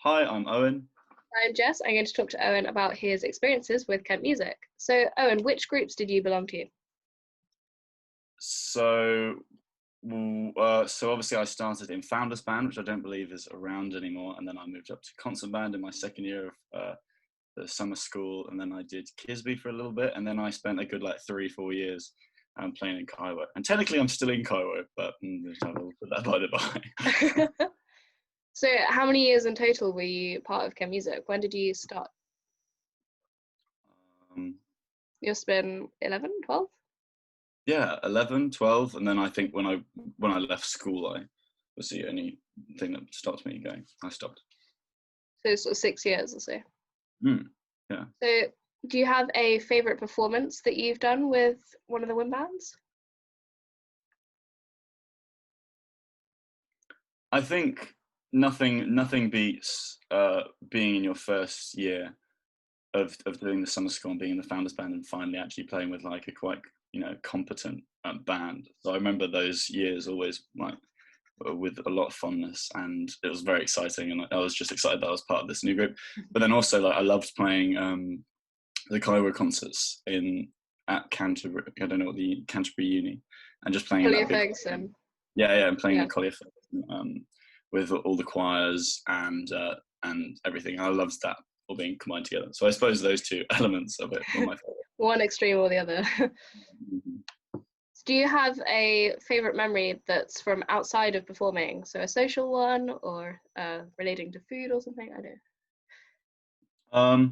Hi, I'm Owen. I'm Jess. I'm going to talk to Owen about his experiences with Kent Music. So, Owen, which groups did you belong to? So, so obviously I started in Founders Band, which I don't believe is around anymore, and then I moved up to concert band in my second year of the summer school, and then I did Kisby for a little bit, and then I spent a good 3-4 years playing in KYWO. And technically I'm still in KYWO, but I will put that by the by. So, how many years in total were you part of Kent Music? When did you start? You've been 11, 12? Yeah, 11, 12, and then I think when I left school, I was the only thing that stopped me going. I stopped. So, sort of 6 years or so. Yeah. So, do you have a favourite performance that you've done with one of the WIM bands? I think nothing beats being in your first year of doing the summer school and being in the Founders Band and finally actually playing with a quite competent band. So I remember those years always with a lot of fondness, and it was very exciting, and I was just excited that I was part of this new group. But then also I loved playing the KYWO concerts at Canterbury. I don't know what the Canterbury Uni, and just playing in that big. Yeah, and playing at Collier Ferguson with all the choirs and everything. I loved that all being combined together. So I suppose those two elements of it were my favorite. One extreme or the other. Do you have a favourite memory that's from outside of performing? So a social one, or relating to food or something? I don't know.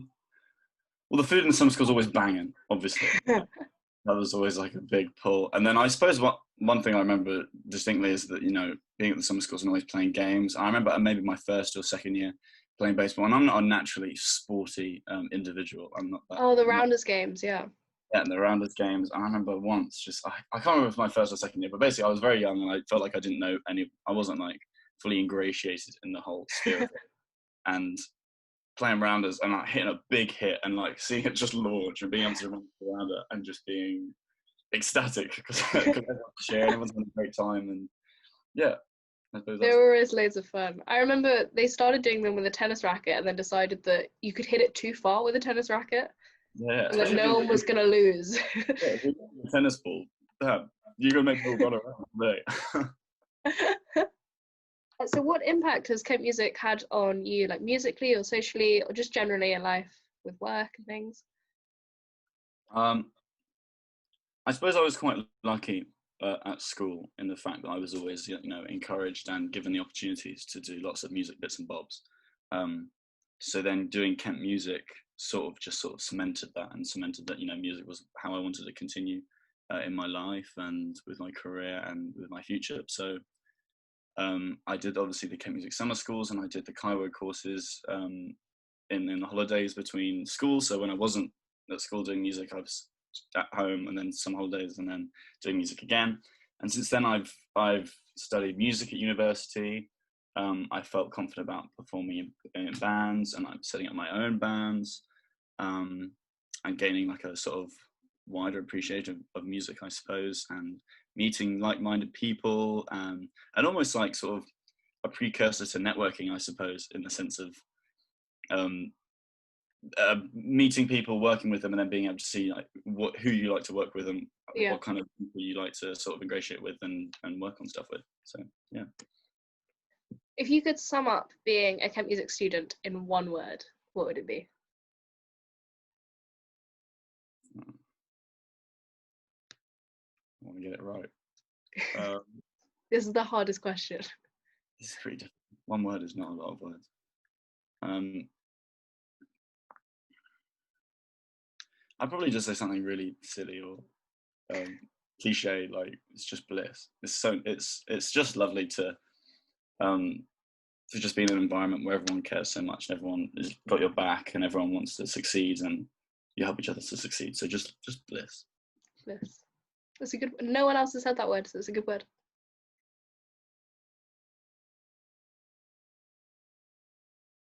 Well, the food in the summer school is always banging, obviously. That was always a big pull. And then I suppose one thing I remember distinctly is that, being at the summer schools and always playing games. I remember maybe my first or second year playing baseball, and I'm not a naturally sporty individual. I'm not that. Oh, the Rounders games, yeah. Yeah, and the Rounders games. And I remember once, I can't remember if it was my first or second year, but basically I was very young and I felt like I didn't know I wasn't fully ingratiated in the whole sphere of it. And playing Rounders and hitting a big hit and seeing it just launch and being able to run around it and just being ecstatic because everyone's cheering, everyone's having a great time, and yeah. They were always loads of fun. I remember they started doing them with a tennis racket and then decided that you could hit it too far with a tennis racket. Yeah, and that no one was going to lose. Yeah, a tennis ball. Damn, you're going to make people run around today. So what impact has Kent Music had on you, musically or socially, or just generally in life with work and things? I suppose I was quite lucky at school in the fact that I was always, encouraged and given the opportunities to do lots of music bits and bobs. So then doing Kent Music sort of cemented that music was how I wanted to continue in my life and with my career and with my future. So I did obviously the Kent Music summer schools, and I did the KYWO courses in the holidays between schools. So when I wasn't at school doing music, I was at home, and then some holidays, and then doing music again. And since then, I've studied music at university. I felt confident about performing in bands, and I'm setting up my own bands, and gaining a sort of wider appreciation of music, I suppose, and meeting like-minded people, and almost sort of a precursor to networking, I suppose, in the sense of meeting people, working with them, and then being able to see who you like to work with and what kind of people you like to sort of ingratiate with and work on stuff with. So yeah. If you could sum up being a Kent Music student in one word, what would it be? I want to get it right. This is the hardest question. This is pretty difficult. One word is not a lot of words. I'd probably just say something really silly or cliche, it's just bliss. It's just lovely to just be in an environment where everyone cares so much and everyone has got your back and everyone wants to succeed and you help each other to succeed. So just bliss. Bliss. That's a good. No one else has said that word, so it's a good word.